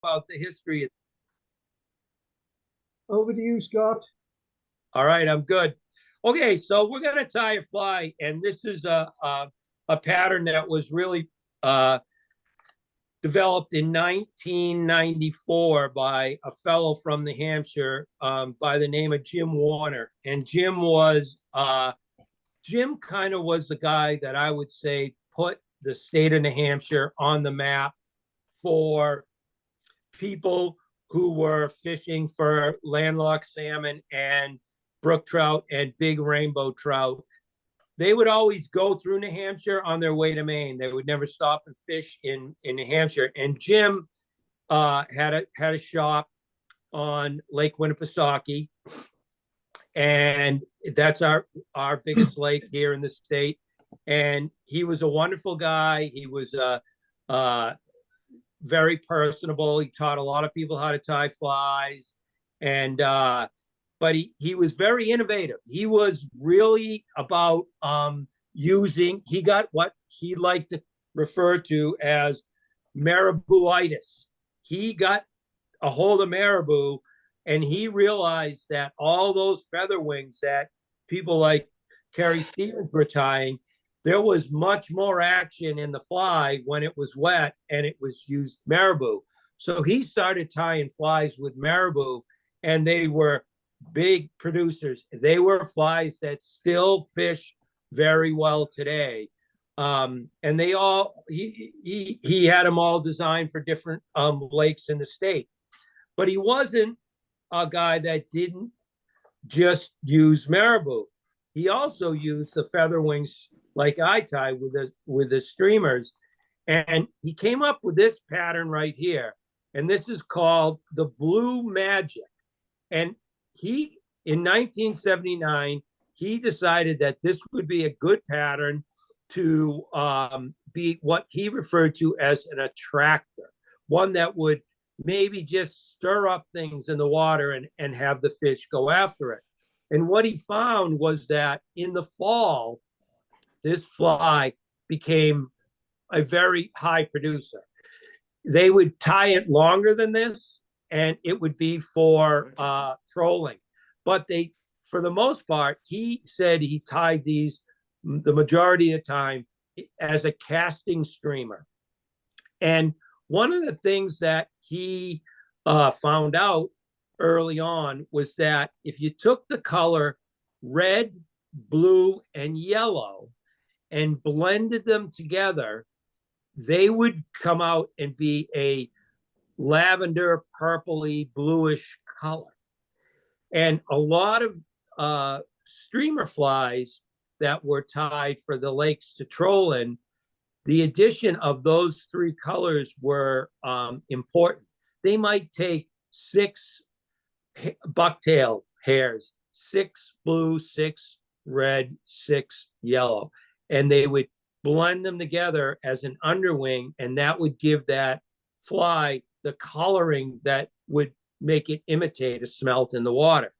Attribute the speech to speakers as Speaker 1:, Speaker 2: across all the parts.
Speaker 1: about the history.
Speaker 2: Over to you, Scott.
Speaker 1: All right, I'm good. Okay, so we're gonna tie a fly, and this is a pattern that was really uh, developed in 1994 by a fellow from New Hampshire by the name of Jim Warner, and Jim kind of was the guy that I would say put the state of New Hampshire on the map for people who were fishing for landlocked salmon and brook trout and big rainbow trout. They would always go through New Hampshire on their way to Maine. They would never stop and fish in New Hampshire. And Jim had a shop on Lake Winnipesaukee, and that's our biggest lake here in the state. And he was a wonderful guy. He was very personable. He taught a lot of people how to tie flies, and but he was very innovative. He was really about using. He got what he liked to refer to as marabouitis. He got a hold of marabou, and he realized that all those feather wings that people like Carrie Stevens were tying, there was much more action in the fly when it was wet and it was used marabou. So he started tying flies with marabou, and they were big producers. They were flies that still fish very well today. And they all he had them all designed for different lakes in the state. But he wasn't a guy that didn't just use marabou. He also used the feather wings like I tie with the streamers, and he came up with this pattern right here, and this is called the Blue Magic. And he in 1979 he decided that this would be a good pattern to be what he referred to as an attractor, one that would maybe just stir up things in the water and have the fish go after it. And what he found was that in the fall, this fly became a very high producer. They would tie it longer than this, and it would be for trolling. But for the most part, he said he tied these the majority of the time as a casting streamer. And one of the things that he found out early on was that if you took the color red, blue, and yellow and blended them together, they would come out and be a lavender, purpley, bluish color. And a lot of streamer flies that were tied for the lakes to troll in, the addition of those three colors were important. They might take 6 bucktail hairs, 6 blue, 6 red, 6 yellow, and they would blend them together as an underwing, and that would give that fly the coloring that would make it imitate a smelt in the water.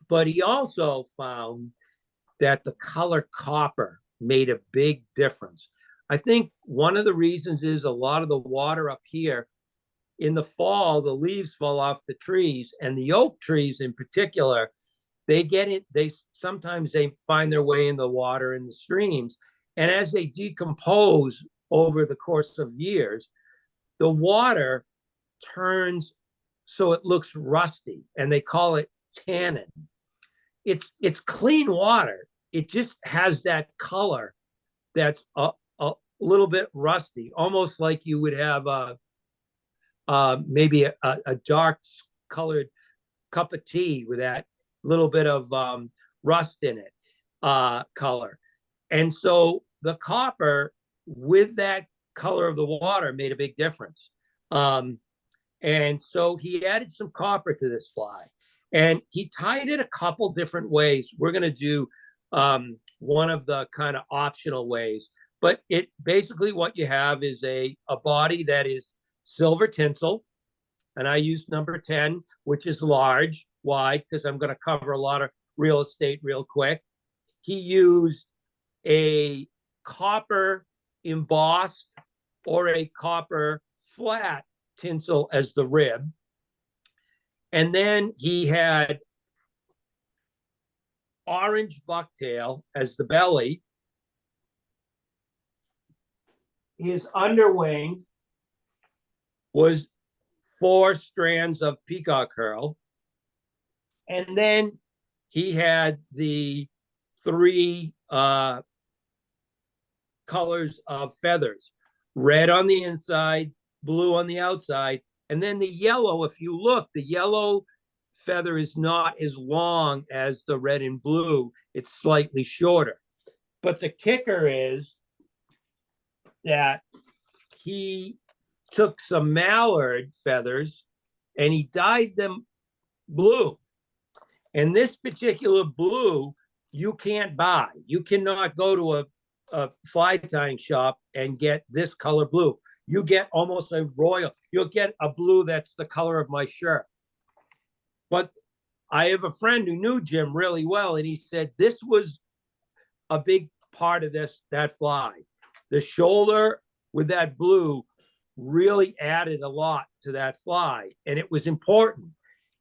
Speaker 1: But he also found that the color copper made a big difference. I think one of the reasons is a lot of the water up here in the fall, the leaves fall off the trees, and the oak trees in particular, they get it. Sometimes they find their way in the water in the streams, and as they decompose over the course of years, the water turns so it looks rusty, and they call it tannin. It's clean water. It just has that color that's a little bit rusty, almost like you would have maybe a dark colored cup of tea with that little bit of rust in it color. And so the copper with that color of the water made a big difference. And so he added some copper to this fly, and he tied it a couple different ways. We're going to do one of the kind of optional ways, but it basically what you have is a body that is silver tinsel, and I used number 10, which is large. Why? Because I'm going to cover a lot of real estate real quick. He used a copper embossed or a copper flat tinsel as the rib. And then he had orange bucktail as the belly. His underwing was 4 strands of peacock herl. And then he had the 3 colors of feathers, red on the inside, blue on the outside. And then the yellow, if you look, the yellow feather is not as long as the red and blue. It's slightly shorter. But the kicker is that he took some mallard feathers and he dyed them blue. And this particular blue, you can't buy. You cannot go to a fly tying shop and get this color blue. You get almost a royal, you'll get a blue that's the color of my shirt. But I have a friend who knew Jim really well, and he said this was a big part of that fly. The shoulder with that blue really added a lot to that fly, and it was important.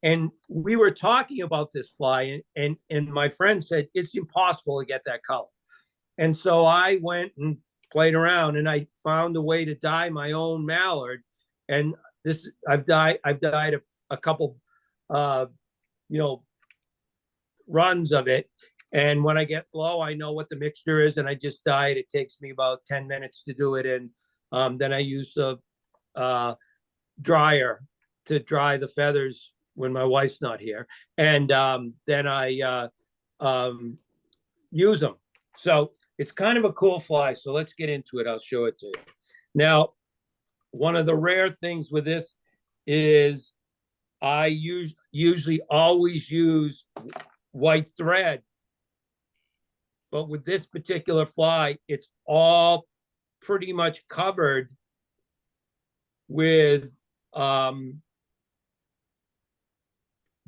Speaker 1: And we were talking about this fly, and my friend said, it's impossible to get that color. And so I went and played around, and I found a way to dye my own mallard. And this, I've dyed a couple, runs of it. And when I get low, I know what the mixture is, and I just dye it. It takes me about 10 minutes to do it. And then I use the dryer to dry the feathers when my wife's not here. And then I use them. So it's kind of a cool fly. So let's get into it. I'll show it to you. Now, one of the rare things with this is I usually always use white thread. But with this particular fly, it's all pretty much covered with the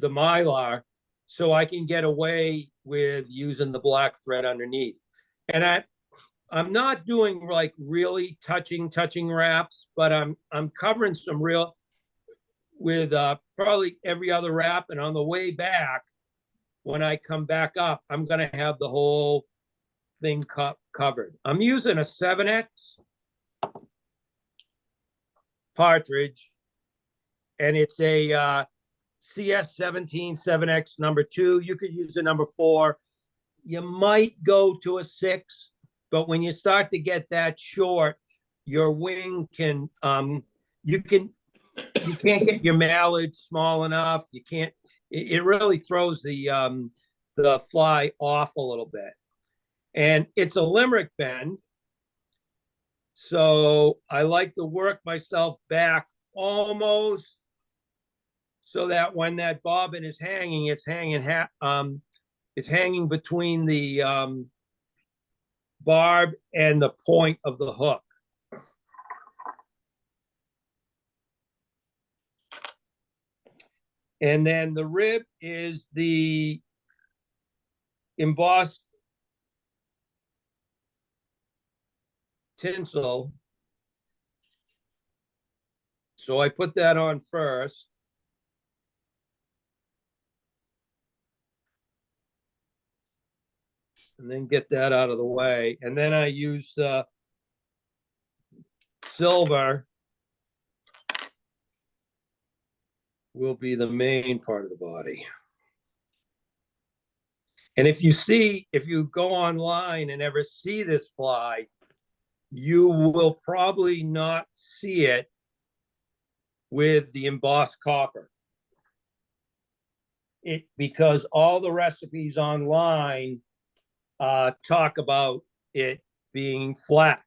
Speaker 1: mylar, so I can get away with using the black thread underneath. And I'm not doing like really touching wraps, but I'm covering some real with probably every other wrap. And on the way back, when I come back up, I'm going to have the whole thing covered. I'm using a 7X Partridge, and it's a CS17 7X number 2. You could use the number 4. You might go to a 6, but when you start to get that short, your wing can you can't get your mallard small enough. You can't. It really throws the fly off a little bit. And it's a limerick bend, so I like to work myself back almost so that when that bobbin is hanging, it's hanging between the barb and the point of the hook. And then the rib is the embossed tinsel. So I put that on first. And then get that out of the way. And then I use silver will be the main part of the body. And if you go online and ever see this fly, you will probably not see it with the embossed copper. Because all the recipes online talk about it being flat.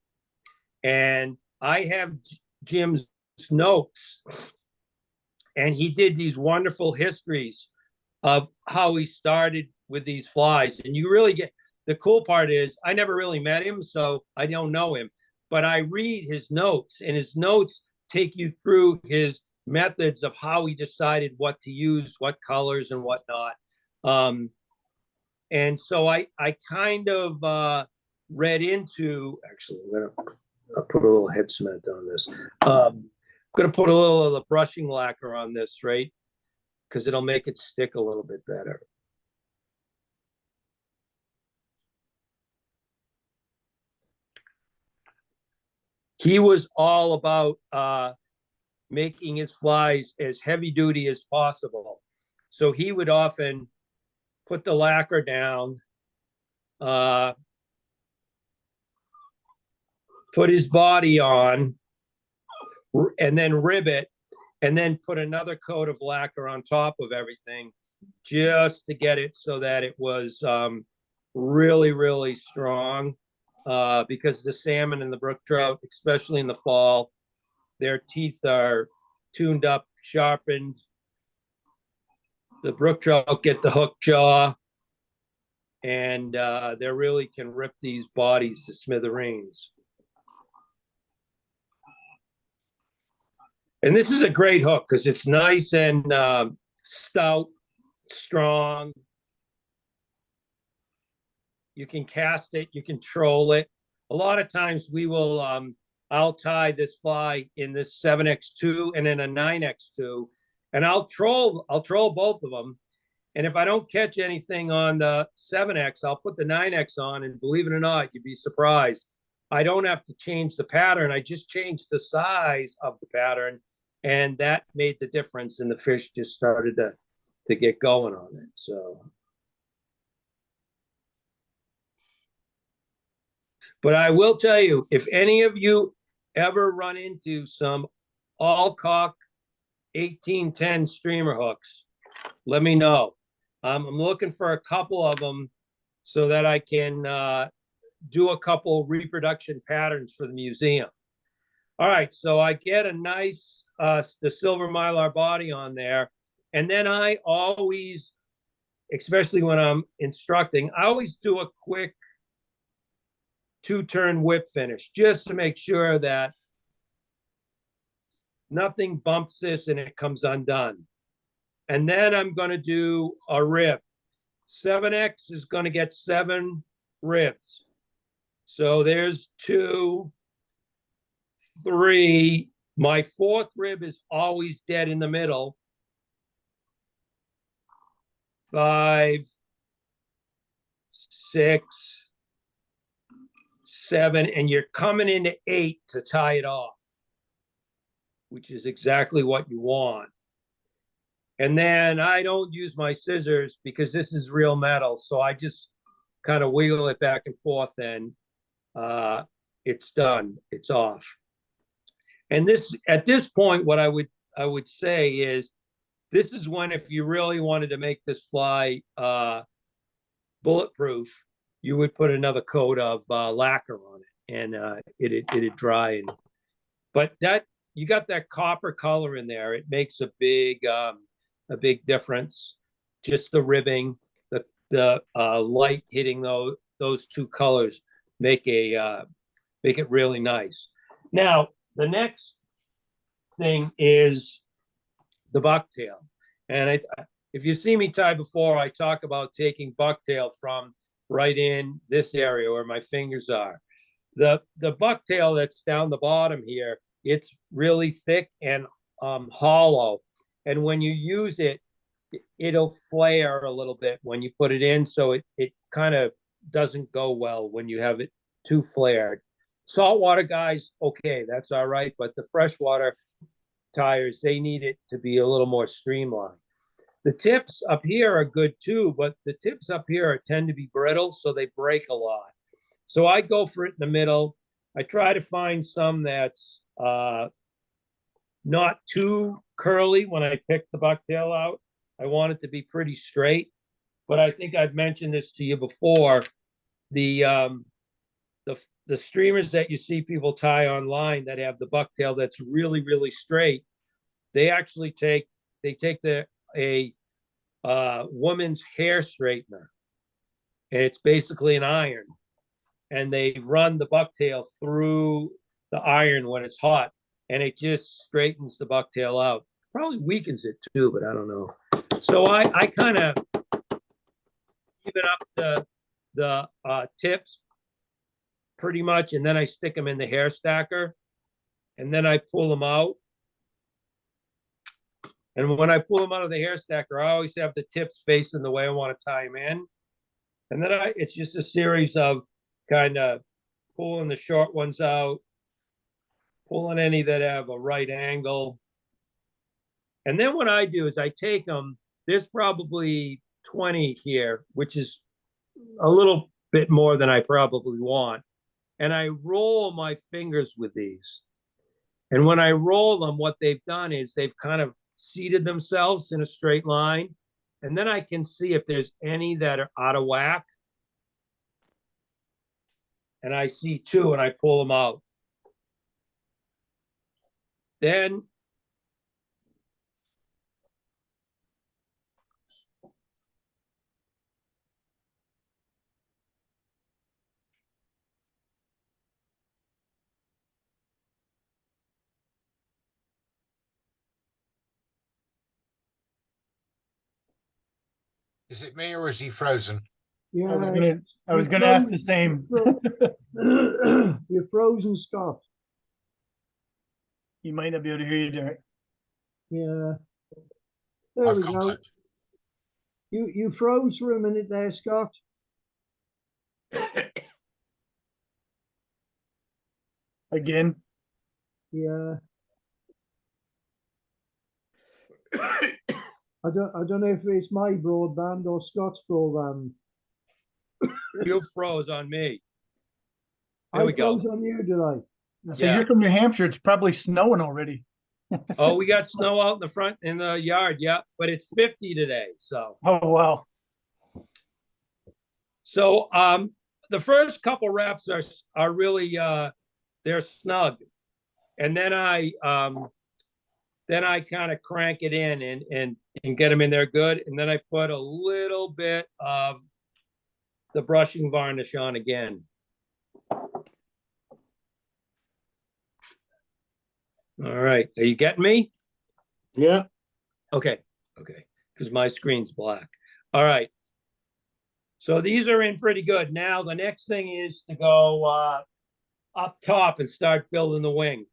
Speaker 1: And I have Jim's notes, and he did these wonderful histories of how he started with these flies. And you really get, the cool part is I never really met him, so I don't know him, but I read his notes, and his notes take you through his methods of how he decided what to use, what colors and whatnot. And so I kind of read into, actually, I'm gonna put a little head cement on this. going to put a little of the brushing lacquer on this, right? Because it'll make it stick a little bit better. He was all about making his flies as heavy duty as possible. So he would often put the lacquer down, put his body on, and then rib it, and then put another coat of lacquer on top of everything just to get it so that it was really, really strong. Because the salmon and the brook trout, especially in the fall, their teeth are tuned up, sharpened. The brook trout get the hook jaw, and they really can rip these bodies to smithereens. And this is a great hook because it's nice and stout, strong. You can cast it, you can troll it. A lot of times we will, I'll tie this fly in this 7x2 and in a 9x2, and I'll troll both of them. And if I don't catch anything on the 7x, I'll put the 9x on, and believe it or not, you'd be surprised. I don't have to change the pattern. I just changed the size of the pattern, and that made the difference. And the fish just started to get going on it. So, but I will tell you, if any of you ever run into some all-cock 1810 streamer hooks, let me know. I'm looking for a couple of them so that I can do a couple reproduction patterns for the museum. All right, so I get a nice the silver mylar body on there, and then I always, especially when I'm instructing, I always do a quick 2-turn whip finish just to make sure that nothing bumps this and it comes undone. And then I'm going to do a rib. 7X is going to get 7 ribs. So there's 2, 3. My 4th rib is always dead in the middle. 5, 6, 7, and you're coming into 8 to tie it off, which is exactly what you want. And then I don't use my scissors because this is real metal. So I just kind of wiggle it back and forth, and it's done. It's off. And this, at this point, what I would say is, this is when, if you really wanted to make this fly bulletproof, you would put another coat of lacquer on it, and it'd dry. But that, you got that copper color in there. It makes a big difference. Just the ribbing, the light hitting those 2 colors make it really nice. Now, the next thing is the bucktail. And if you see me tie before, I talk about taking bucktail from right in this area where my fingers are. The bucktail that's down the bottom here, it's really thick and hollow. And when you use it, it'll flare a little bit when you put it in. So it kind of doesn't go well when you have it too flared. Saltwater guys, okay, that's all right. But the freshwater tires, they need it to be a little more streamlined. The tips up here are good too, but the tips up here tend to be brittle, so they break a lot. So I go for it in the middle. I try to find some that's not too curly when I pick the bucktail out. I want it to be pretty straight. But I think I've mentioned this to you before. The streamers that you see people tie online that have the bucktail that's really, really straight, they actually take a woman's hair straightener, and it's basically an iron, and they run the bucktail through the iron when it's hot, and it just straightens the bucktail out. Probably weakens it too, but I don't know. So I kind of even up the tips pretty much, and then I stick them in the hair stacker, and then I pull them out, And when I pull them out of the hair stacker, I always have the tips facing the way I want to tie them in. And then it's just a series of kind of pulling the short ones out, pulling any that have a right angle. And then what I do is I take them, there's probably 20 here, which is a little bit more than I probably want. And I roll my fingers with these. And when I roll them, what they've done is they've kind of seated themselves in a straight line. And then I can see if there's any that are out of whack. And I see two and I pull them out. Then
Speaker 2: Is it me or is he frozen?
Speaker 3: Yeah,
Speaker 4: I was gonna ask the same.
Speaker 3: You're frozen, Scott.
Speaker 4: You might not be able to hear you, Derek.
Speaker 3: Yeah. There
Speaker 2: I've
Speaker 3: we go.
Speaker 2: contact.
Speaker 3: You froze for a minute there, Scott.
Speaker 4: Again,
Speaker 3: Yeah. I don't know if it's my broadband or Scott's broadband.
Speaker 1: you froze on me. There
Speaker 3: I
Speaker 1: we go.
Speaker 3: froze on you, did I?
Speaker 4: so
Speaker 1: Yeah.
Speaker 4: you're from New Hampshire. It's probably snowing already.
Speaker 1: Oh, we got snow out in the front in the yard, yeah, but it's 50 today. So
Speaker 4: Oh wow.
Speaker 1: the first couple reps are really they're snug. And then I kind of crank it in and get them in there good. And then I put a little bit of the brushing varnish on again. All right. Are you getting me?
Speaker 3: Yeah.
Speaker 1: Okay. Okay. Because my screen's black. All right. So these are in pretty good. Now the next thing is to go up top and start building the wing.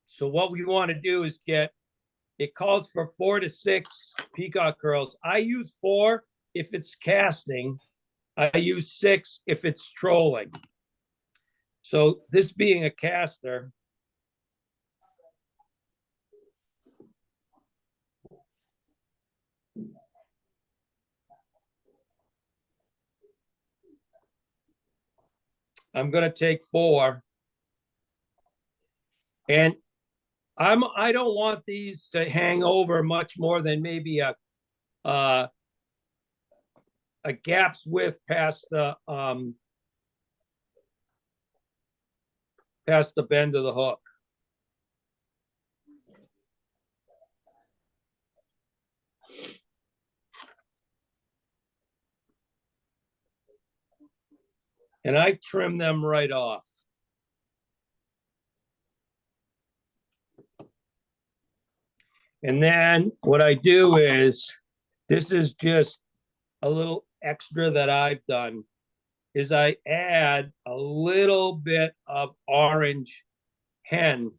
Speaker 1: So what we want to do is it calls for 4 to 6 peacock curls. I use 4 if it's casting. I use 6 if it's trolling. So this being a caster, I'm going to take 4. And I don't want these to hang over much more than maybe a gap's width past the bend of the hook. And I trim them right off. And then what I do is, this is just a little extra that I've done, is I add a little bit of orange hen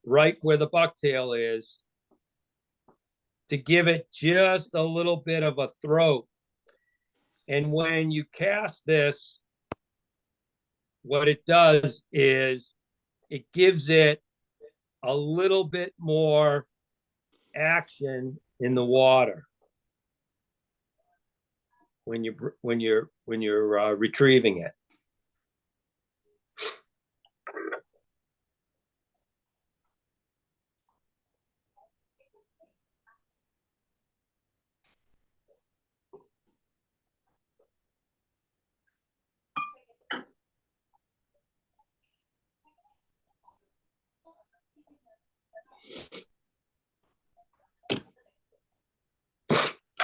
Speaker 1: right where the bucktail is, to give it just a little bit of a throat. And when you cast this, what it does is it gives it a little bit more action in the water when you're retrieving it.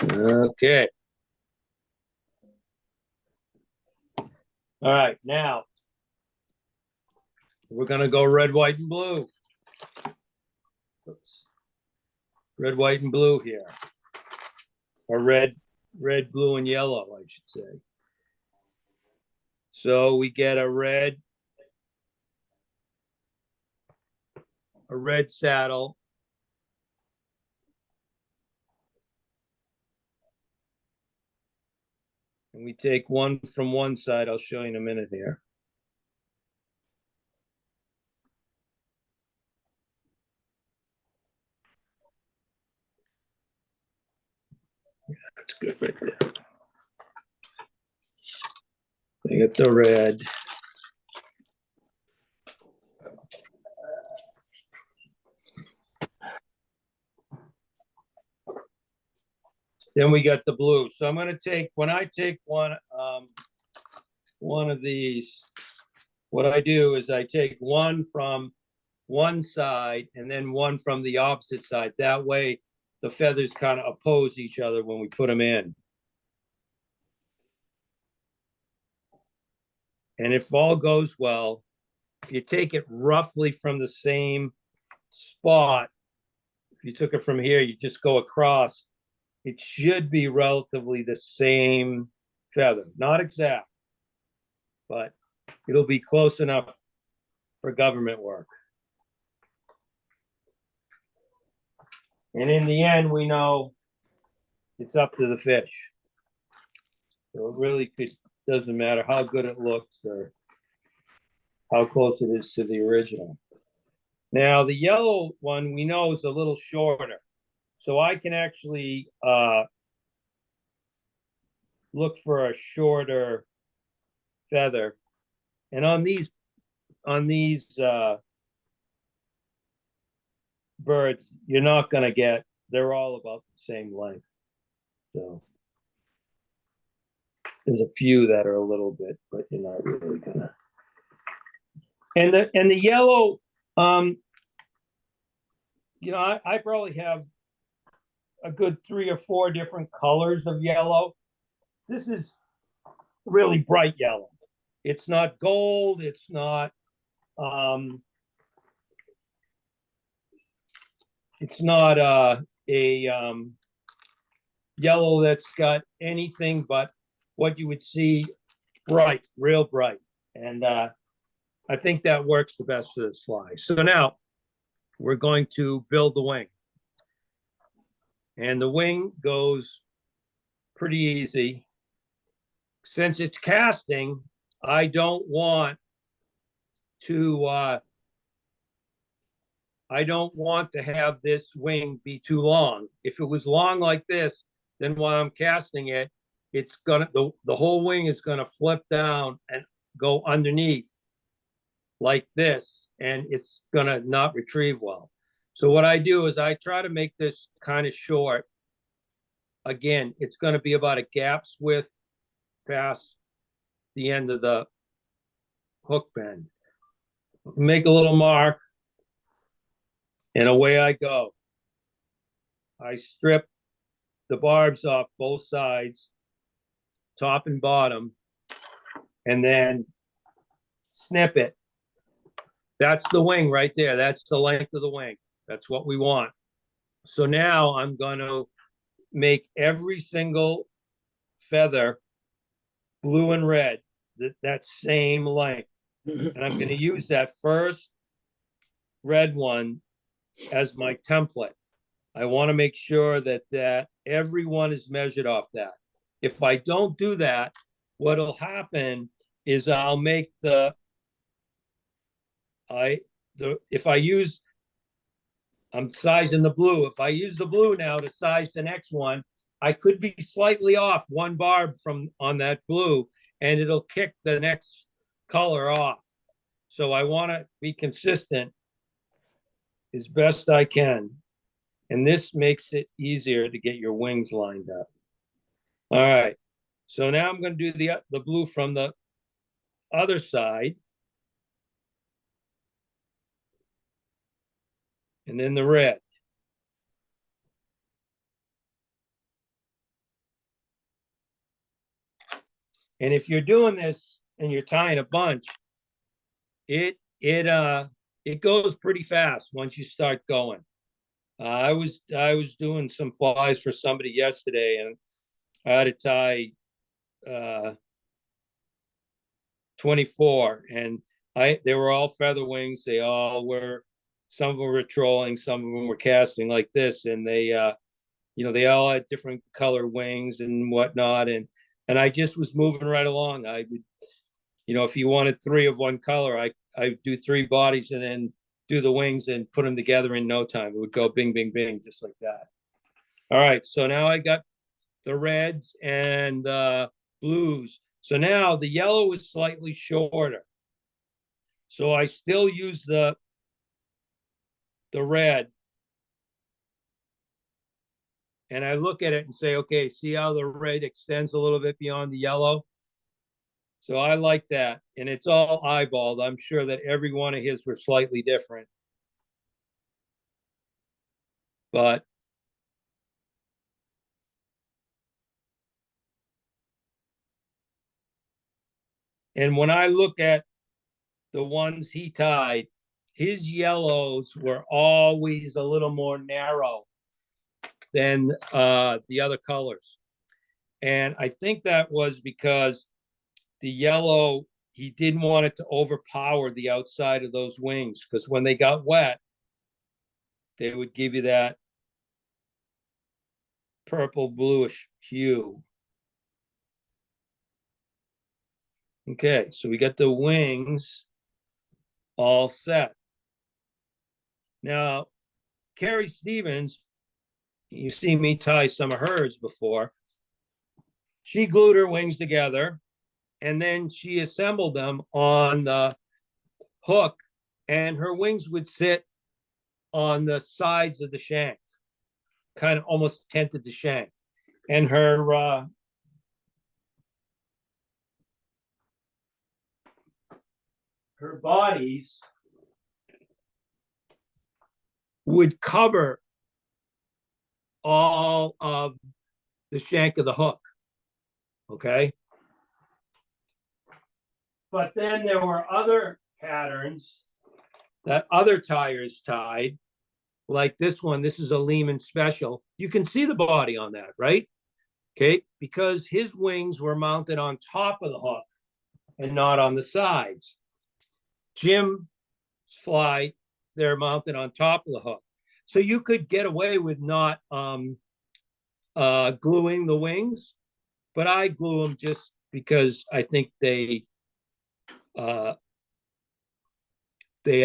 Speaker 1: Okay. All right, now we're gonna go red, white, and blue. Oops. Red, white, and blue here. Or red, blue, and yellow, I should say. So we get a red, a red saddle. And we take one from one side. I'll show you in a minute here. Yeah, that's good right there. We get the red. Then we got the blue. So I'm going to take, when I take one of these, what I do is I take one from one side and then one from the opposite side. That way the feathers kind of oppose each other when we put them in. And if all goes well, if you take it roughly from the same spot, if you took it from here, you just go across, it should be relatively the same feather. Not exact, but it'll be close enough for government work. And in the end, we know it's up to the fish. So it really doesn't matter how good it looks or how close it is to the original. Now, the yellow one we know is a little shorter. So I can actually look for a shorter feather. And on these birds, you're not going to get, they're all about the same length. So there's a few that are a little bit, but you're not really gonna. And the yellow, you know, I probably have a good 3 or 4 different colors of yellow. This is really bright yellow. It's not gold. It's not a yellow that's got anything but what you would see bright, real bright. And I think that works the best for this fly. So now we're going to build the wing. And the wing goes pretty easy. Since it's casting, I don't want to have this wing be too long. If it was long like this, then while I'm casting it, it's gonna the whole wing is gonna flip down and go underneath like this, and it's gonna not retrieve well. So what I do is I try to make this kind of short. Again, it's gonna be about a gap's width past the end of the hook bend. Make a little mark, and away I go. I strip the barbs off both sides, top and bottom, and then snip it. That's the wing right there. That's the length of the wing. That's what we want. So now I'm going to make every single feather blue and red, that same length. And I'm going to use that first red one as my template. I want to make sure that everyone is measured off that. If I don't do that, what'll happen is I'll make I'm sizing the blue. If I use the blue now to size the next one, I could be slightly off one barb on that blue, and it'll kick the next color off. So I want to be consistent as best I can. And this makes it easier to get your wings lined up. All right. So now I'm going to do the blue from the other side. And then the red. And if you're doing this and you're tying a bunch, it goes pretty fast once you start going. I was doing some flies for somebody yesterday, and I had to tie 24, and they were all feather wings. They all were some of them were trolling, some of them were casting like this, and they they all had different color wings and whatnot, and I just was moving right along. I would, if you wanted three of one color, I do three bodies and then do the wings and put them together in no time. It would go bing, bing, bing, just like that. All right, so now I got the reds and the blues. So now the yellow is slightly shorter. So I still use the red. And I look at it and say, okay, see how the red extends a little bit beyond the yellow? So I like that. And it's all eyeballed. I'm sure that every one of his were slightly different. But and when I look at the ones he tied, his yellows were always a little more narrow than the other colors. And I think that was because the yellow, he didn't want it to overpower the outside of those wings, because when they got wet, they would give you that purple bluish hue. Okay, so we got the wings all set. Now, Carrie Stevens, you see me tie some of hers before. She glued her wings together and then she assembled them on the hook, and her wings would sit on the sides of the shank, kind of almost tented the shank. And her bodies would cover all of the shank of the hook. Okay. But then there were other patterns that other tires tied, like this one. This is a Lehman Special. You can see the body on that, right? Okay, because his wings were mounted on top of the hook and not on the sides. Jim's fly, they're mounted on top of the hook. So you could get away with not gluing the wings, but I glue them just because I think they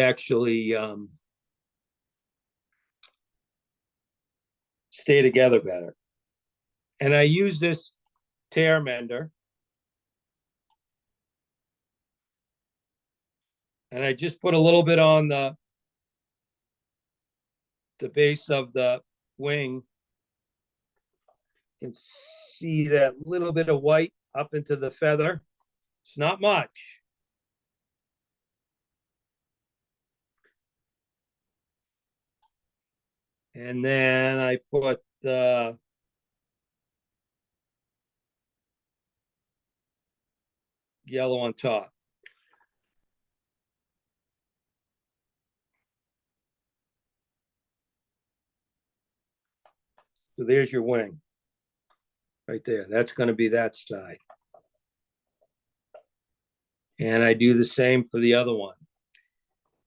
Speaker 1: actually stay together better. And I use this tear mender. And I just put a little bit on the base of the wing. You can see that little bit of white up into the feather. It's not much. And then I put the yellow on top. So there's your wing right there. That's going to be that side. And I do the same for the other one.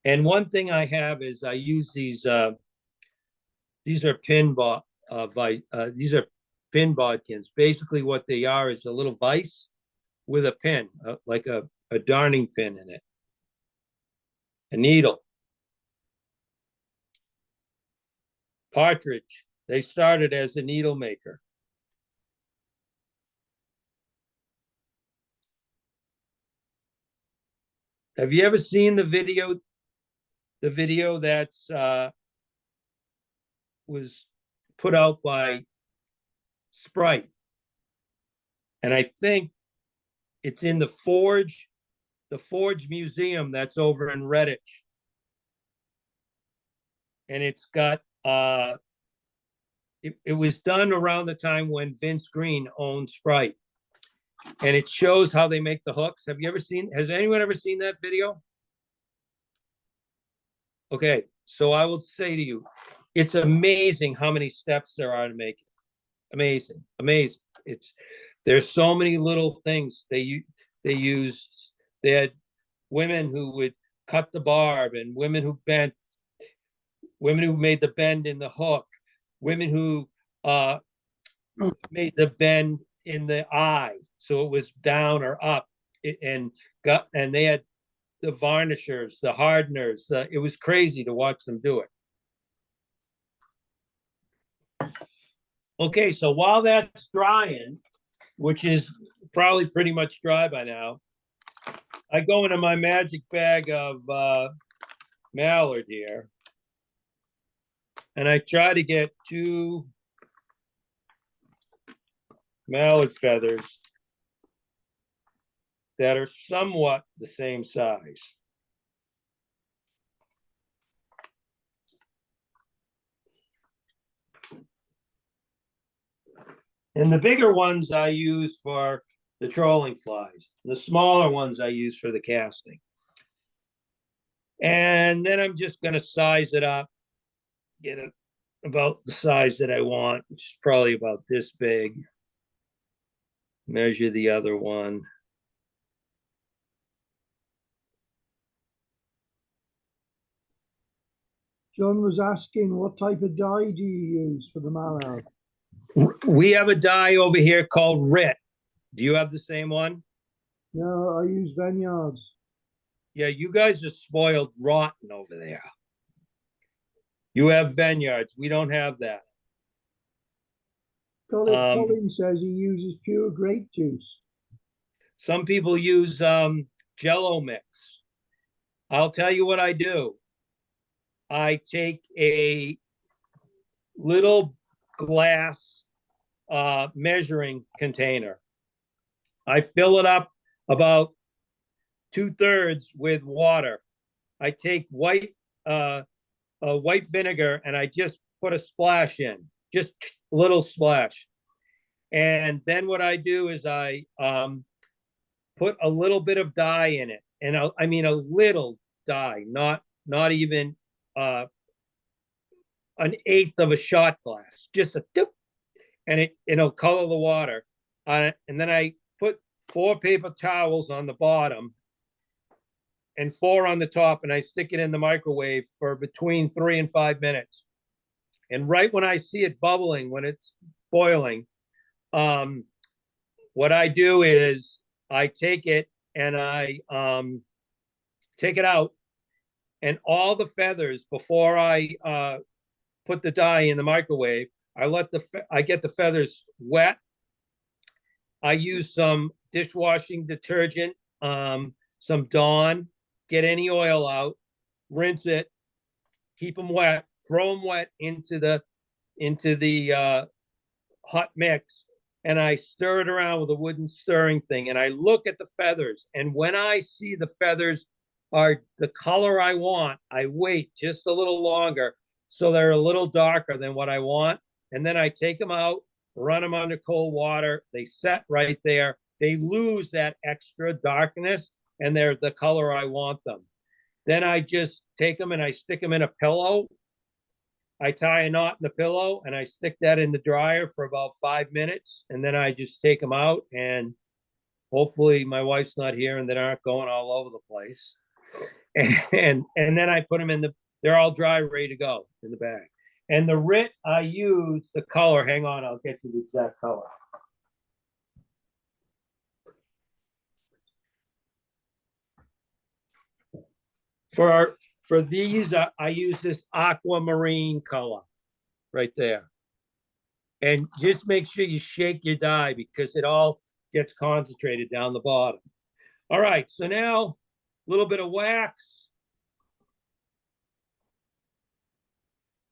Speaker 1: And one thing I have is I use these are pin bodkins. Basically what they are is a little vise with a pin, like a darning pin in it, a needle. Partridge, they started as a needle maker. Have you ever seen the video? The video that's was put out by Sprite, and I think it's in the Forge Museum that's over in Redditch, and it's got it was done around the time when Vince Green owned Sprite, and it shows how they make the hooks. Have you ever seen? Has anyone ever seen that video? Okay, so I will say to you, it's amazing how many steps there are to make it. Amazing, amazing. There's so many little things they used. They had women who would cut the barb and women who bent. women who made the bend in the hook, women who made the bend in the eye, so it was down or up, and they had the varnishers, the hardeners. It was crazy to watch them do it. Okay, so while that's drying, which is probably pretty much dry by now, I go into my magic bag of mallard here, and I try to get 2 mallard feathers that are somewhat the same size. And the bigger ones I use for the trolling flies. The smaller ones I use for the casting. And then I'm just going to size it up, get it about the size that I want, which is probably about this big. Measure the other one.
Speaker 3: John was asking, what type of dye do you use for the mallard?
Speaker 1: We have a dye over here called RIT. Do you have the same one?
Speaker 3: No, I use Vineyards.
Speaker 1: Yeah, you guys are spoiled rotten over there. You have vineyards. We don't have that.
Speaker 3: Colin says he uses pure grape juice.
Speaker 1: Some people use Jello mix. I'll tell you what I do. I take a little glass measuring container. I fill it up about 2/3 with water. I take white vinegar and I just put a splash in, just a little splash. And then what I do is I put a little bit of dye in it, and I mean a little dye, not even an 1/8 of a shot glass, just a dip, and it'll color the water. And then I put 4 paper towels on the bottom and 4 on the top, and I stick it in the microwave for between 3 and 5 minutes. And right when I see it bubbling, when it's boiling, what I do is I take it and I take it out, and all the feathers, before I put the dye in the microwave, I get the feathers wet. I use some dishwashing detergent, some Dawn, get any oil out, rinse it, keep them wet, throw them wet into the hot mix, and I stir it around with a wooden stirring thing, and I look at the feathers, and when I see the feathers are the color I want, I wait just a little longer so they're a little darker than what I want, and then I take them out, run them under cold water. They set right there. They lose that extra darkness, and they're the color I want them. Then I just take them and I stick them in a pillow. I tie a knot in the pillow and I stick that in the dryer for about 5 minutes, and then I just take them out, and hopefully my wife's not here and they aren't going all over the place. And then I put them they're all dry, ready to go in the bag. And the RIT I use, the color, hang on, I'll get you the exact color. For these, I use this aquamarine color right there. And just make sure you shake your dye because it all gets concentrated down the bottom. All right, so now a little bit of wax.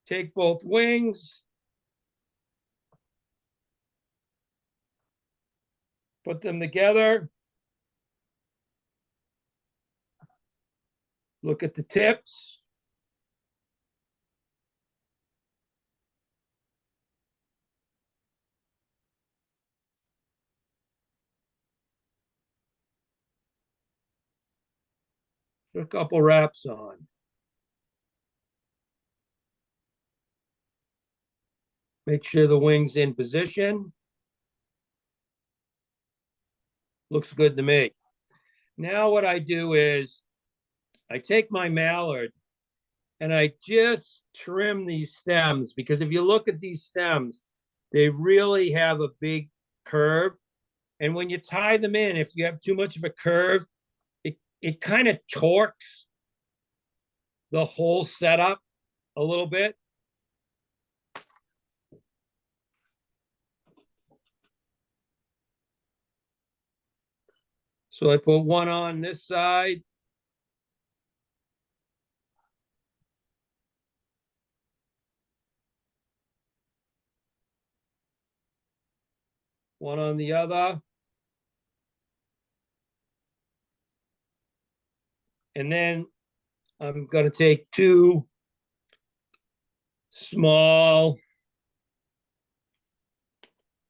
Speaker 1: Take both wings. Put them together. Look at the tips. Put a couple wraps on. Make sure the wing's in position. Looks good to me. Now what I do is I take my mallard and I just trim these stems, because if you look at these stems, they really have a big curve. And when you tie them in, if you have too much of a curve, it kind of torques the whole setup a little bit. So I put one on this side. One on the other. And then I'm going to take two small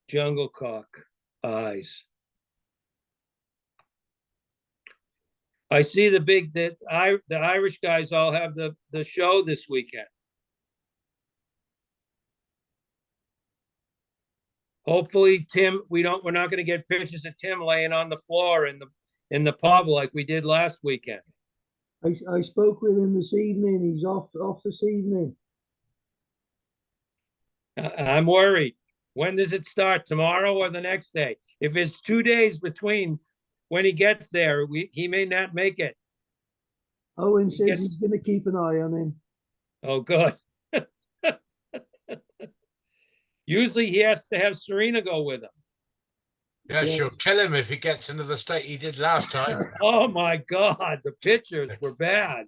Speaker 1: jungle cock eyes. I see the Irish guys all have the show this weekend. Hopefully, Tim, we're not going to get pictures of Tim laying on the floor in the pub like we did last weekend.
Speaker 3: I spoke with him this evening. He's off this evening.
Speaker 1: I'm worried. When does it start? Tomorrow or the next day? If it's 2 days between when he gets there, he may not make it.
Speaker 3: Owen says he's going to keep an eye on him.
Speaker 1: Oh, good. Usually he has to have Serena go with him.
Speaker 2: Yeah, she'll kill him if he gets into the state he did last time.
Speaker 1: Oh my God, the pictures were bad.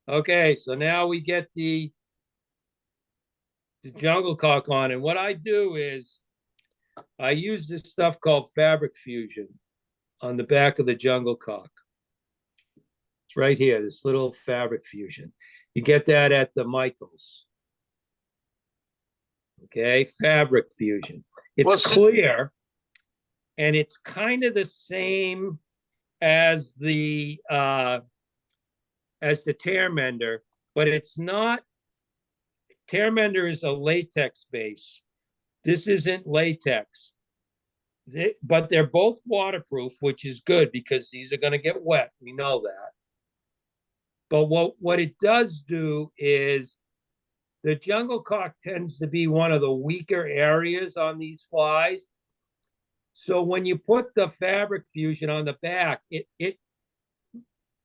Speaker 1: Okay, so now we get the jungle cock on, and what I do is I use this stuff called Fabric Fusion on the back of the jungle cock. It's right here, this little Fabric Fusion. You get that at the Michaels. Okay, Fabric Fusion. It's clear, and it's kind of the same as the tear mender, but it's not. Tear mender is a latex base. This isn't latex. But they're both waterproof, which is good because these are going to get wet. We know that. But what it does do is the jungle cock tends to be one of the weaker areas on these flies. So when you put the Fabric Fusion on the back, it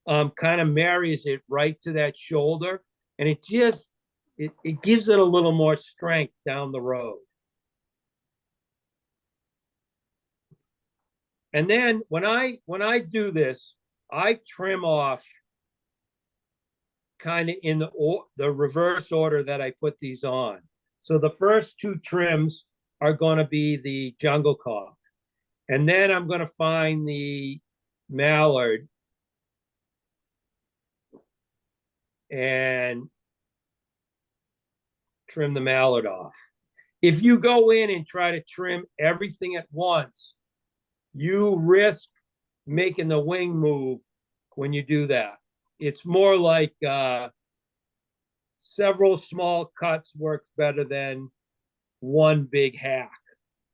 Speaker 1: kind of marries it right to that shoulder, and it gives it a little more strength down the road. And then when I do this, I trim off kind of in the reverse order that I put these on. So the first two trims are going to be the jungle cock, and then I'm going to find the mallard and trim the mallard off. If you go in and try to trim everything at once, you risk making the wing move when you do that. It's more like several small cuts works better than one big hack.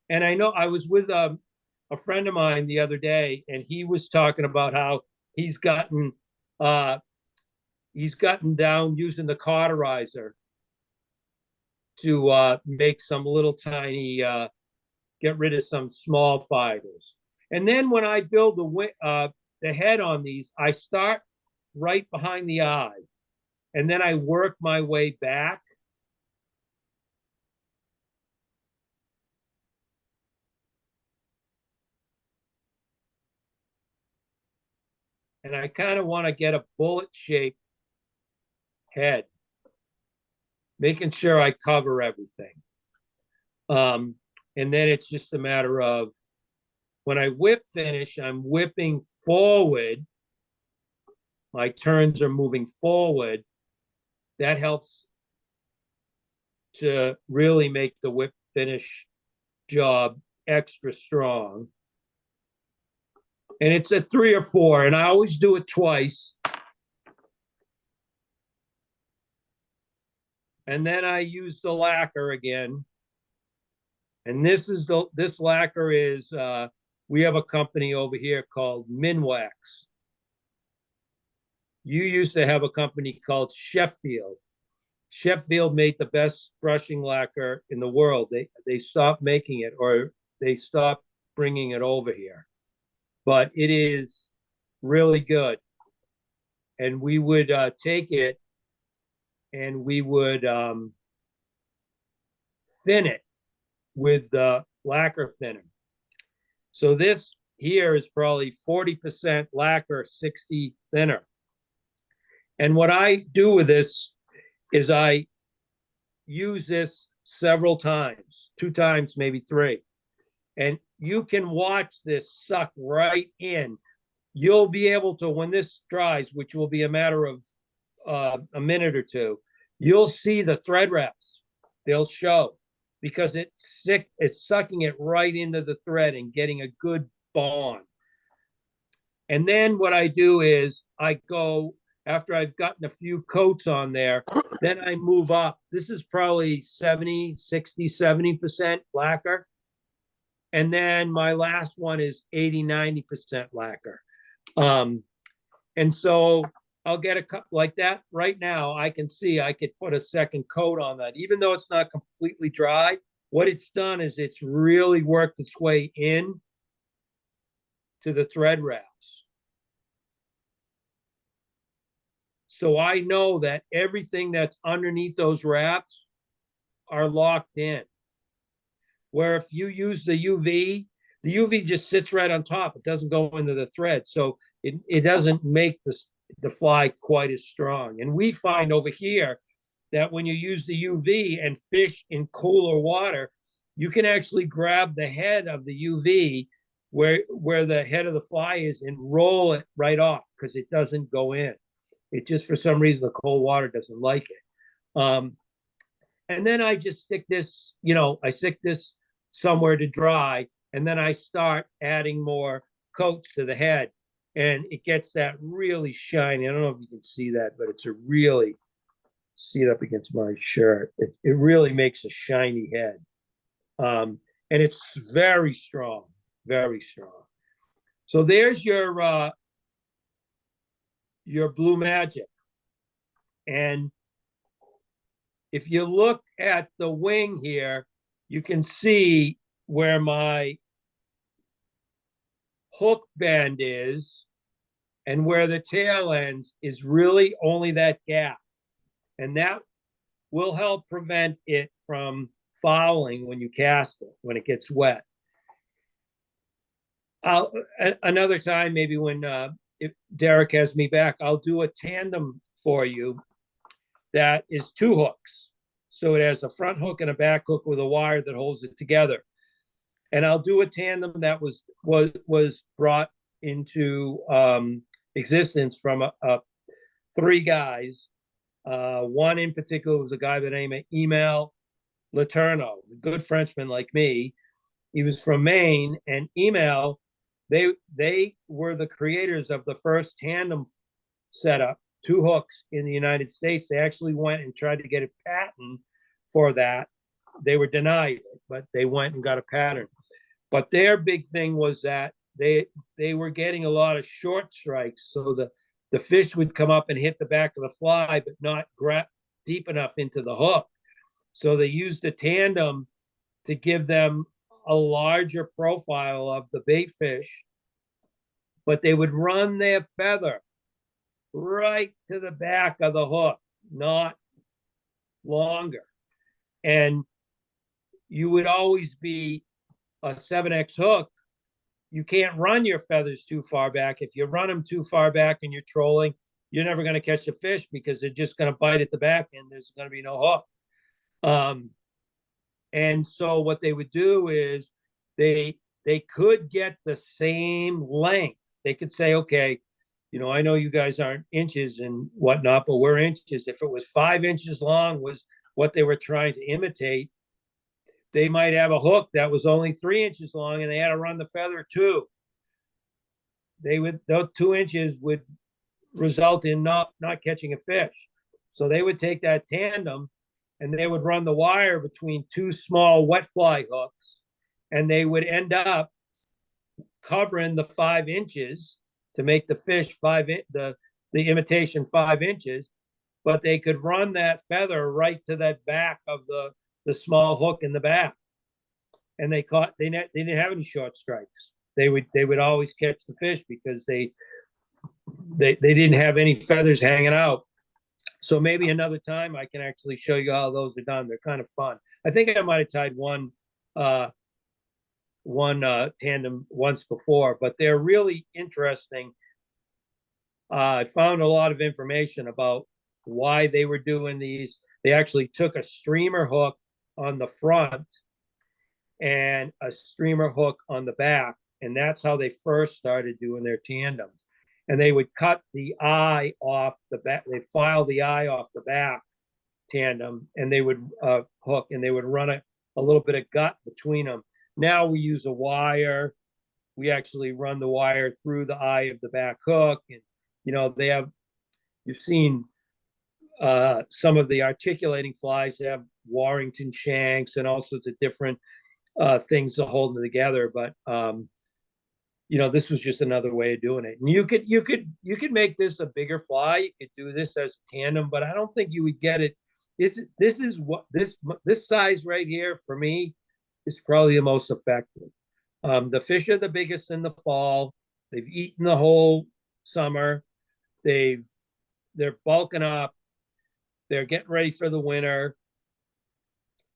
Speaker 1: And I know I was with a friend of mine the other day, and he was talking about how he's gotten down using the cauterizer to make some little tiny, get rid of some small fibers. And then when I build the head on these, I start right behind the eye, and then I work my way back. And I kind of want to get a bullet-shaped head, making sure I cover everything. And then it's just a matter of when I whip finish, I'm whipping forward. My turns are moving forward. That helps to really make the whip finish job extra strong. And it's a 3 or 4, and I always do it twice. And then I use the lacquer again. And this lacquer is, we have a company over here called Minwax. you used to have a company called Sheffield. Sheffield made the best brushing lacquer in the world. They stopped making it, or they stopped bringing it over here. But it is really good. And we would take it and we would thin it with the lacquer thinner. So this here is probably 40% lacquer, 60 thinner. And what I do with this is I use this several times, 2 times, maybe 3. And you can watch this suck right in. You'll be able to, when this dries, which will be a matter of a minute or 2, you'll see the thread wraps. They'll show because it's sucking it right into the thread and getting a good bond. And then what I do is I go, after I've gotten a few coats on there, then I move up. This is probably 70, 60, 70% lacquer. And then my last one is 80, 90% lacquer. And so I'll get a cup like that. Right now, I can see I could put a second coat on that. Even though it's not completely dry, what it's done is it's really worked its way in to the thread wraps. So I know that everything that's underneath those wraps are locked in. Where if you use the UV just sits right on top. It doesn't go into the thread. So it doesn't make the fly quite as strong. And we find over here that when you use the UV and fish in cooler water, you can actually grab the head of the UV where the head of the fly is and roll it right off because it doesn't go in. It just, for some reason, the cold water doesn't like it. And then I just stick this, I stick this somewhere to dry, and then I start adding more coats to the head, and it gets that really shiny. I don't know if you can see that, but it's a really, see it up against my shirt. It really makes a shiny head. And it's very strong, very strong. So there's your Blue Magic. And if you look at the wing here, you can see where my hook bend is and where the tail ends is really only that gap. And that will help prevent it from fouling when you cast it, when it gets wet. Another time, maybe when if Derek has me back, I'll do a tandem for you that is 2 hooks. So it has a front hook and a back hook with a wire that holds it together. And I'll do a tandem that was brought into existence from 3 guys. One in particular was a guy by the name of Emil Letourneau, a good Frenchman like me. He was from Maine, and Emil, they were the creators of the first tandem setup, 2 hooks in the United States. They actually went and tried to get a patent for that. They were denied it, but they went and got a patent. But their big thing was that they were getting a lot of short strikes. So the fish would come up and hit the back of the fly, but not grab deep enough into the hook. So they used a tandem to give them a larger profile of the bait fish, but they would run their feather right to the back of the hook, not longer. And you would always be a 7X hook. You can't run your feathers too far back. If you run them too far back and you're trolling, you're never going to catch a fish because they're just going to bite at the back and there's going to be no hook. And so what they would do is they could get the same length. They could say, okay, I know you guys aren't inches and whatnot, but we're inches. If it was 5 inches long was what they were trying to imitate, they might have a hook that was only 3 inches long and they had to run the feather 2. Those 2 inches would result in not catching a fish. So they would take that tandem and they would run the wire between 2 small wet fly hooks, and they would end up covering the 5 inches to make the fish the the imitation 5 inches, but they could run that feather right to that back of the small hook in the back. And they didn't have any short strikes. They would always catch the fish because they didn't have any feathers hanging out. So maybe another time I can actually show you how those are done. They're kind of fun. I think I might have tied one tandem once before, but they're really interesting. I found a lot of information about why they were doing these. They actually took a streamer hook on the front and a streamer hook on the back, and that's how they first started doing their tandems. And they would cut the eye off the back. They file the eye off the back tandem, and they would hook, and they would run a little bit of gut between them. Now we use a wire. We actually run the wire through the eye of the back hook, and they have. You've seen some of the articulating flies have Warrington shanks and all sorts of different things to hold them together, but this was just another way of doing it. And you could make this a bigger fly. You could do this as a tandem, but I don't think you would get it. This size right here for me is probably the most effective. The fish are the biggest in the fall. They've eaten the whole summer. They're bulking up. They're getting ready for the winter.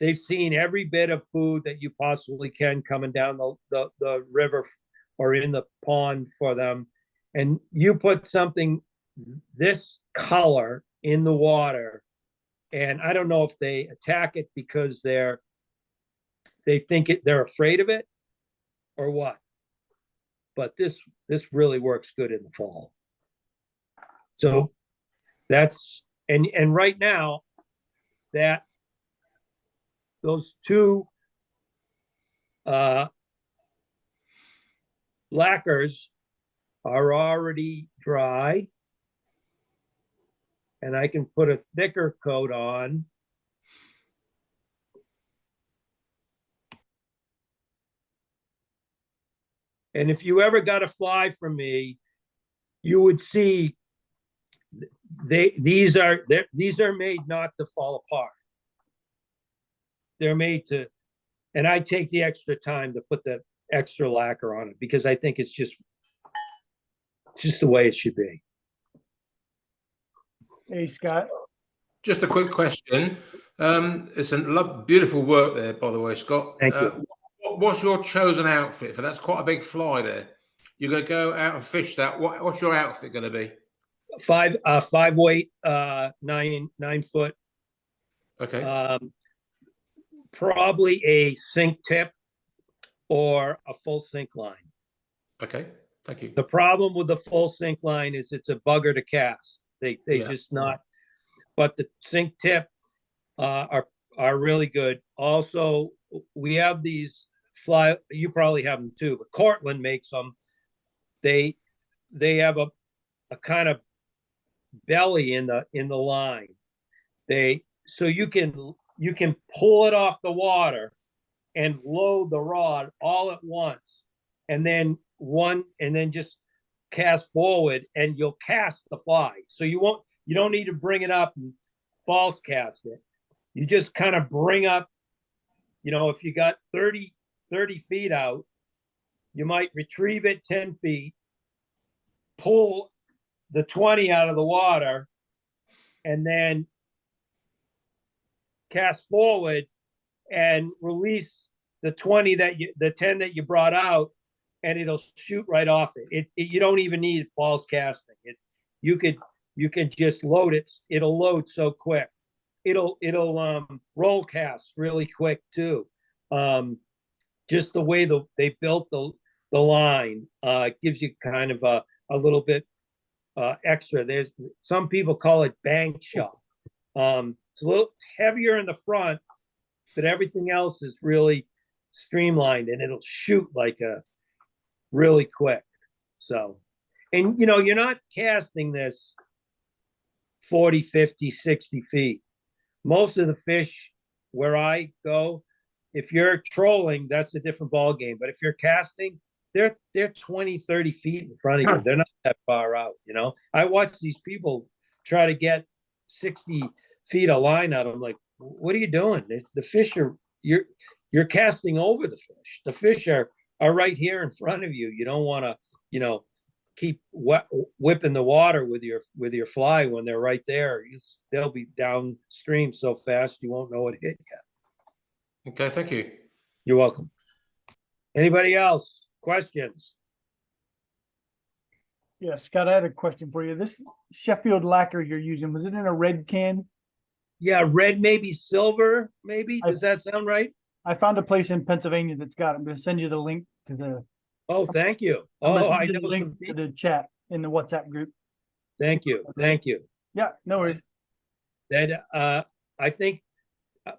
Speaker 1: They've seen every bit of food that you possibly can coming down the river or in the pond for them. And you put something this color in the water, and I don't know if they attack it because they think they're afraid of it or what. But this really works good in the fall. So that's and right now that those two lacquers are already dry, and I can put a thicker coat on. And if you ever got a fly from me, you would see these are made not to fall apart. They're made to, and I take the extra time to put the extra lacquer on it because I think it's just the way it should be.
Speaker 4: Hey, Scott.
Speaker 5: Just a quick question. It's a beautiful work there, by the way, Scott.
Speaker 1: Thank you.
Speaker 5: What's your chosen outfit for? That's quite a big fly there. You're going to go out and fish that. What's your outfit going to be?
Speaker 1: 5 weight, 9 foot.
Speaker 5: Okay.
Speaker 1: Probably a sink tip or a full sink line.
Speaker 5: Okay. Thank you.
Speaker 1: The problem with the full sink line is it's a bugger to cast. They just not, but the sink tip are really good. Also, we have these fly, you probably have them too, but Cortland makes them. They have a kind of belly in the line. So you can pull it off the water and load the rod all at once, and then just cast forward, and you'll cast the fly. So you don't need to bring it up and false cast it. You just kind of bring up, if you got 30 feet out, you might retrieve it 10 feet, pull the 20 out of the water, and then cast forward and release the 10 that you brought out, and it'll shoot right off it. You don't even need false casting. You can just load it. It'll load so quick. It'll roll cast really quick too. Just the way they built the line gives you kind of a little bit extra. There's some people call it bank shot. It's a little heavier in the front, but everything else is really streamlined, and it'll shoot like a really quick. So, and you're not casting this 40, 50, 60 feet. Most of the fish where I go, if you're trolling, that's a different ball game. But if you're casting, they're 20, 30 feet in front of you. They're not that far out, you know. I watch these people try to get 60 feet of line out. I'm like, what are you doing? It's the fish are you're casting over the fish. The fish are right here in front of you. You don't want to, you know, keep whipping the water with your fly when they're right there. They'll be downstream so fast you won't know it hit yet.
Speaker 5: Okay, thank you.
Speaker 1: You're welcome. Anybody else? Questions?
Speaker 4: Yeah, Scott, I had a question for you. This Sheffield lacquer you're using, was it in a red can?
Speaker 1: Yeah, red, maybe silver, maybe. Does that sound right?
Speaker 4: I found a place in Pennsylvania that's got it. I'm going to send you the link to the.
Speaker 1: Oh, thank you.
Speaker 4: I'm gonna
Speaker 1: Oh,
Speaker 4: send
Speaker 1: I
Speaker 4: you the
Speaker 1: know
Speaker 4: link
Speaker 1: some
Speaker 4: to
Speaker 1: people.
Speaker 4: the chat in the WhatsApp group.
Speaker 1: Thank you. Thank you.
Speaker 4: Yeah, no worries.
Speaker 1: That I think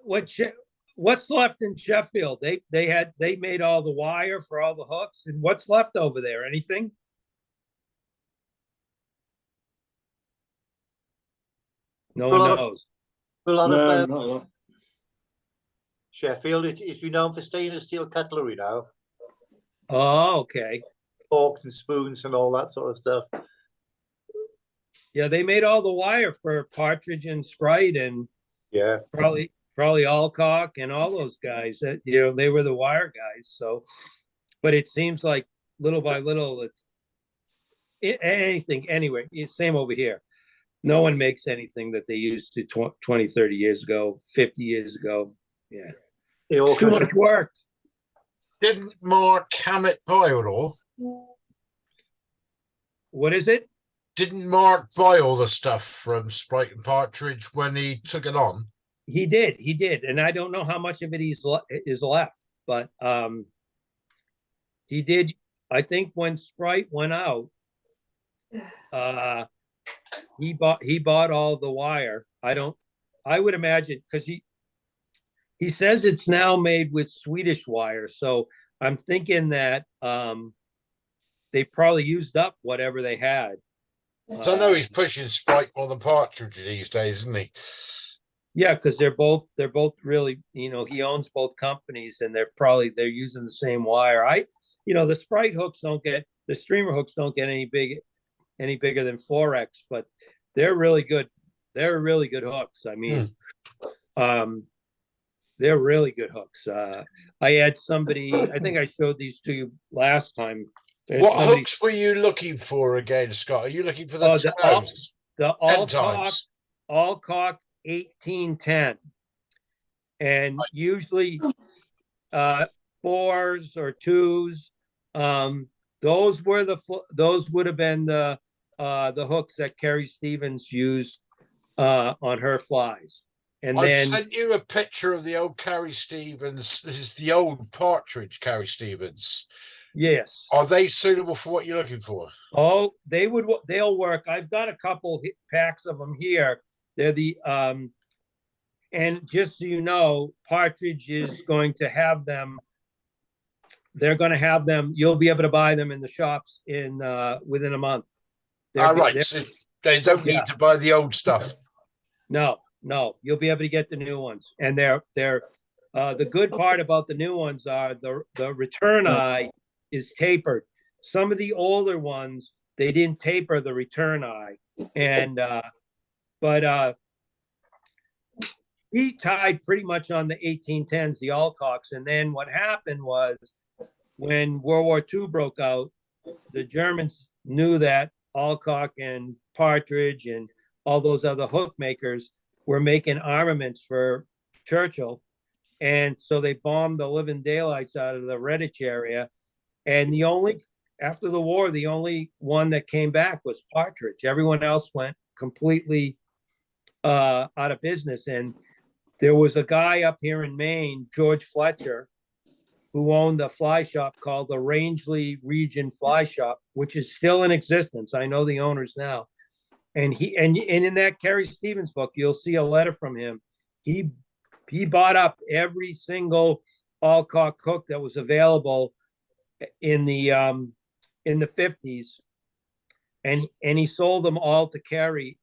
Speaker 1: what's left in Sheffield? They made all the wire for all the hooks, and what's left over there? Anything? No one knows.
Speaker 6: A lot
Speaker 5: No,
Speaker 6: of
Speaker 5: not a lot.
Speaker 6: Sheffield is renowned for stainless steel cutlery now,
Speaker 1: Oh, okay.
Speaker 6: forks and spoons and all that sort of stuff.
Speaker 1: Yeah, they made all the wire for Partridge and Sprite and
Speaker 6: Yeah,
Speaker 1: probably Alcock and all those guys. That, you know, they were the wire guys. So, but it seems like little by little, anything anyway. Same over here. No one makes anything that they used to 20, 30 years ago, 50 years ago. Yeah.
Speaker 6: it all
Speaker 1: Too
Speaker 6: comes
Speaker 1: much work.
Speaker 2: Didn't Mark Hammett buy it all?
Speaker 1: What is it?
Speaker 2: Didn't Mark buy all the stuff from Sprite and Partridge when he took it on?
Speaker 1: He did. And I don't know how much of it is left, but he did. I think when Sprite went out, he bought all the wire. I would imagine, because he says it's now made with Swedish wire. So I'm thinking that they probably used up whatever they had.
Speaker 2: So I know he's pushing Sprite more than Partridge these days, isn't he?
Speaker 1: Yeah, because they're both really, you know, he owns both companies and they're using the same wire. The Sprite hooks the streamer hooks don't get any bigger than 4X, but they're really good. They're really good hooks. I mean, they're really good hooks. I had somebody, I think I showed these to you last time.
Speaker 2: What hooks were you looking for again, Scott? Are you looking for the
Speaker 1: Alcock 1810, and usually 4s or 2s. Those would have been the hooks that Carrie Stevens used on her flies. And
Speaker 2: I
Speaker 1: then
Speaker 2: sent you a picture of the old Carrie Stevens. This is the old Partridge Carrie Stevens.
Speaker 1: yes.
Speaker 2: Are they suitable for what you're looking for?
Speaker 1: Oh, they'll work. I've got a couple packs of them here. They're the and just so you know, Partridge is going to have them. They're going to have them. You'll be able to buy them in the shops within a month.
Speaker 2: All right. So they don't need to buy the old stuff.
Speaker 1: No, you'll be able to get the new ones, and they're the good part about the new ones are the return eye is tapered. Some of the older ones, they didn't taper the return eye, and but he tied pretty much on the 1810s, the Alcocks, and then what happened was when World War II broke out, the Germans knew that Alcock and Partridge and all those other hook makers were making armaments for Churchill. And so they bombed the living daylights out of the Redditch area. And after the war, the only one that came back was Partridge. Everyone else went completely out of business. And there was a guy up here in Maine, George Fletcher, who owned a fly shop called the Rangeley Region Fly Shop, which is still in existence. I know the owners now. And in that Carrie Stevens book, you'll see a letter from him. He bought up every single Alcock hook that was available in the 50s, and he sold them all to Carrie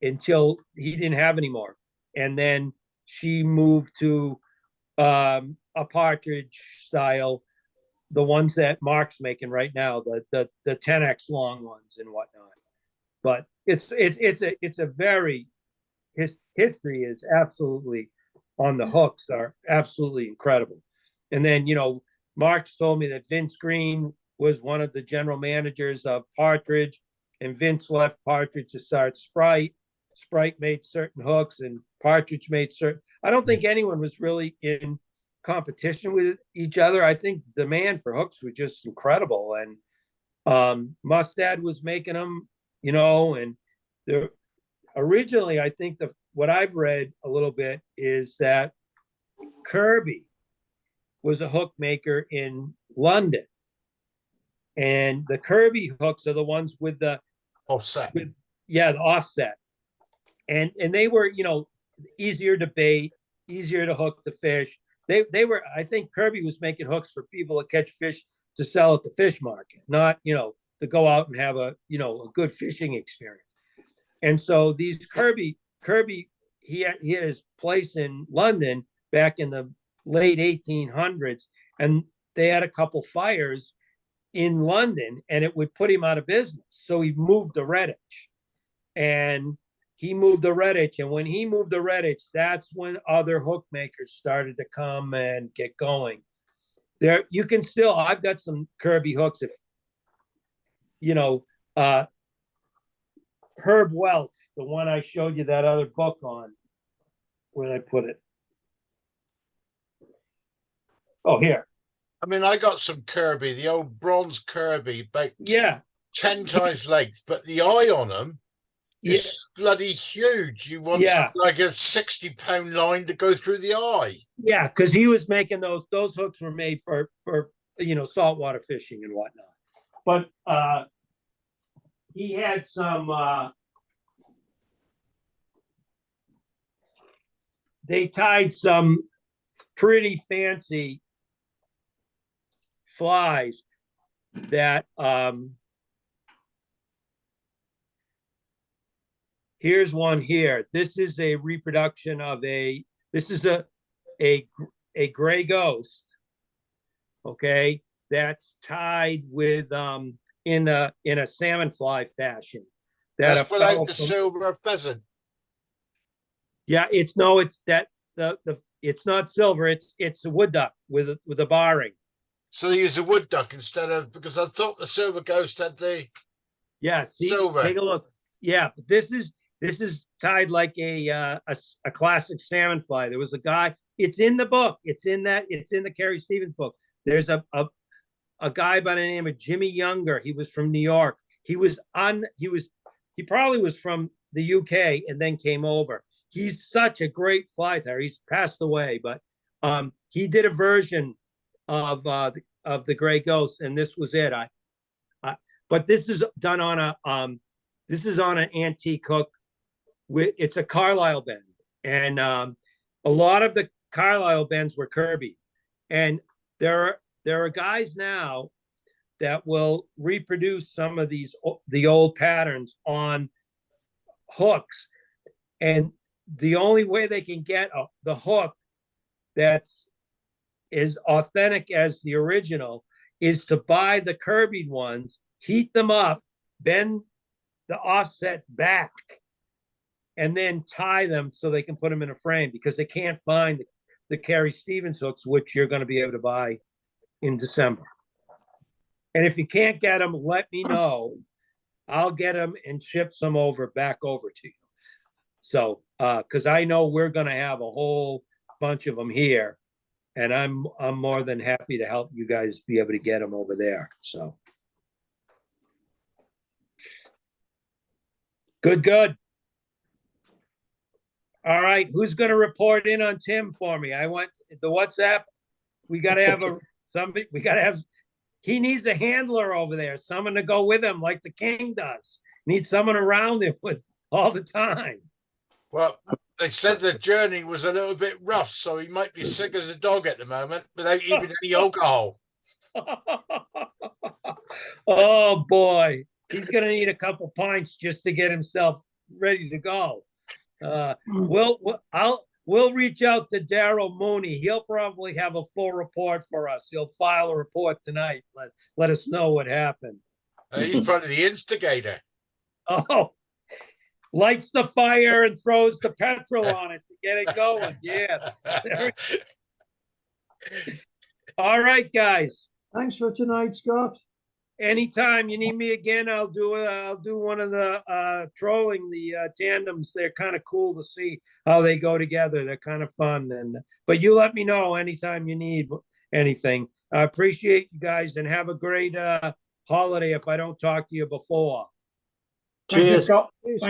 Speaker 1: until he didn't have any more. And then she moved to a Partridge style the ones that Mark's making right now, the 10x long ones and whatnot. But it's a very, his history is absolutely on the hooks are absolutely incredible. And then, you know, Mark's told me that Vince Green was one of the general managers of Partridge, and Vince left Partridge to start Sprite. Sprite made certain hooks and Partridge made certain. I don't think anyone was really in competition with each other. I think the demand for hooks was just incredible. And Mustad was making them, you know, and there originally, I think what I've read a little bit is that Kirby was a hook maker in London. And the Kirby hooks are the ones with the
Speaker 2: Offset.
Speaker 1: the offset. And they were, you know, easier to bait, easier to hook the fish. They were, I think Kirby was making hooks for people to catch fish to sell at the fish market, not, you know, to go out and have a, you know, a good fishing experience. And so these Kirby, he had his place in London back in the late 1800s, and they had a couple fires in London, and it would put him out of business. So he moved to Redditch, and when he moved to Redditch, that's when other hook makers started to come and get going. There, you can still, I've got some Kirby hooks. If you know, Herb Welch, the one I showed you that other book on, where did I put it? Oh, here.
Speaker 2: I mean, I got some Kirby, the old bronze Kirby, about
Speaker 1: Yeah.
Speaker 2: 10 times length, but the eye on them
Speaker 1: Yeah.
Speaker 2: is bloody huge. You want like a 60-pound line to go through the eye.
Speaker 1: Yeah, because he was making those hooks were made for you know, saltwater fishing and whatnot. But he had some they tied some pretty fancy flies that here's one here. This is a reproduction of a gray ghost, okay, that's tied with in a salmon fly fashion.
Speaker 2: That's without the silver pheasant.
Speaker 1: Yeah, it's not silver, it's a wood duck with a barring.
Speaker 2: So they use a wood duck instead of, because I thought the silver ghost had the
Speaker 1: see,
Speaker 2: silver.
Speaker 1: Take a look. Yeah, but this is tied like a classic salmon fly. There was a guy, it's in the book, it's in the Carrie Stevens book. There's a guy by the name of Jimmy Younger. He was from New York. He probably was from the UK and then came over. He's such a great fly tyer. He's passed away, but he did a version of the Gray Ghost, and this was it. But this is done on an antique hook. It's a Carlisle bend, and a lot of the Carlisle bends were Kirby, and there are guys now that will reproduce some of the old patterns on hooks, and the only way they can get the hook that's as authentic as the original is to buy the Kirby ones, heat them up, bend the offset back, and then tie them so they can put them in a frame, because they can't find the Carrie Stevens hooks, which you're going to be able to buy in December. And if you can't get them, let me know. I'll get them and ship some back over to you. So, because I know we're going to have a whole bunch of them here, and I'm more than happy to help you guys be able to get them over there. So, good. All right, who's going to report in on Tim for me? I want the WhatsApp. We got to have somebody. We got to have. He needs a handler over there, someone to go with him, like the king does. Needs someone around him with all the time.
Speaker 2: Well, they said the journey was a little bit rough, so he might be sick as a dog at the moment without even any alcohol.
Speaker 1: Oh boy, he's gonna need a couple pints just to get himself ready to go. we'll reach out to Daryl Mooney. He'll probably have a full report for us. He'll file a report tonight. Let us know what happened.
Speaker 2: He's probably the instigator.
Speaker 1: Oh, lights the fire and throws the petrol on it to get it going. Yes. All right, guys.
Speaker 3: Thanks for tonight, Scott.
Speaker 1: Anytime you need me again, I'll do one of the trolling the tandems. They're kind of cool to see how they go together. They're kind of fun. But you let me know anytime you need anything. I appreciate you guys and have a great holiday if I don't talk to you before.
Speaker 4: Thank you,
Speaker 6: Cheers.
Speaker 4: Scott.
Speaker 3: Cheers.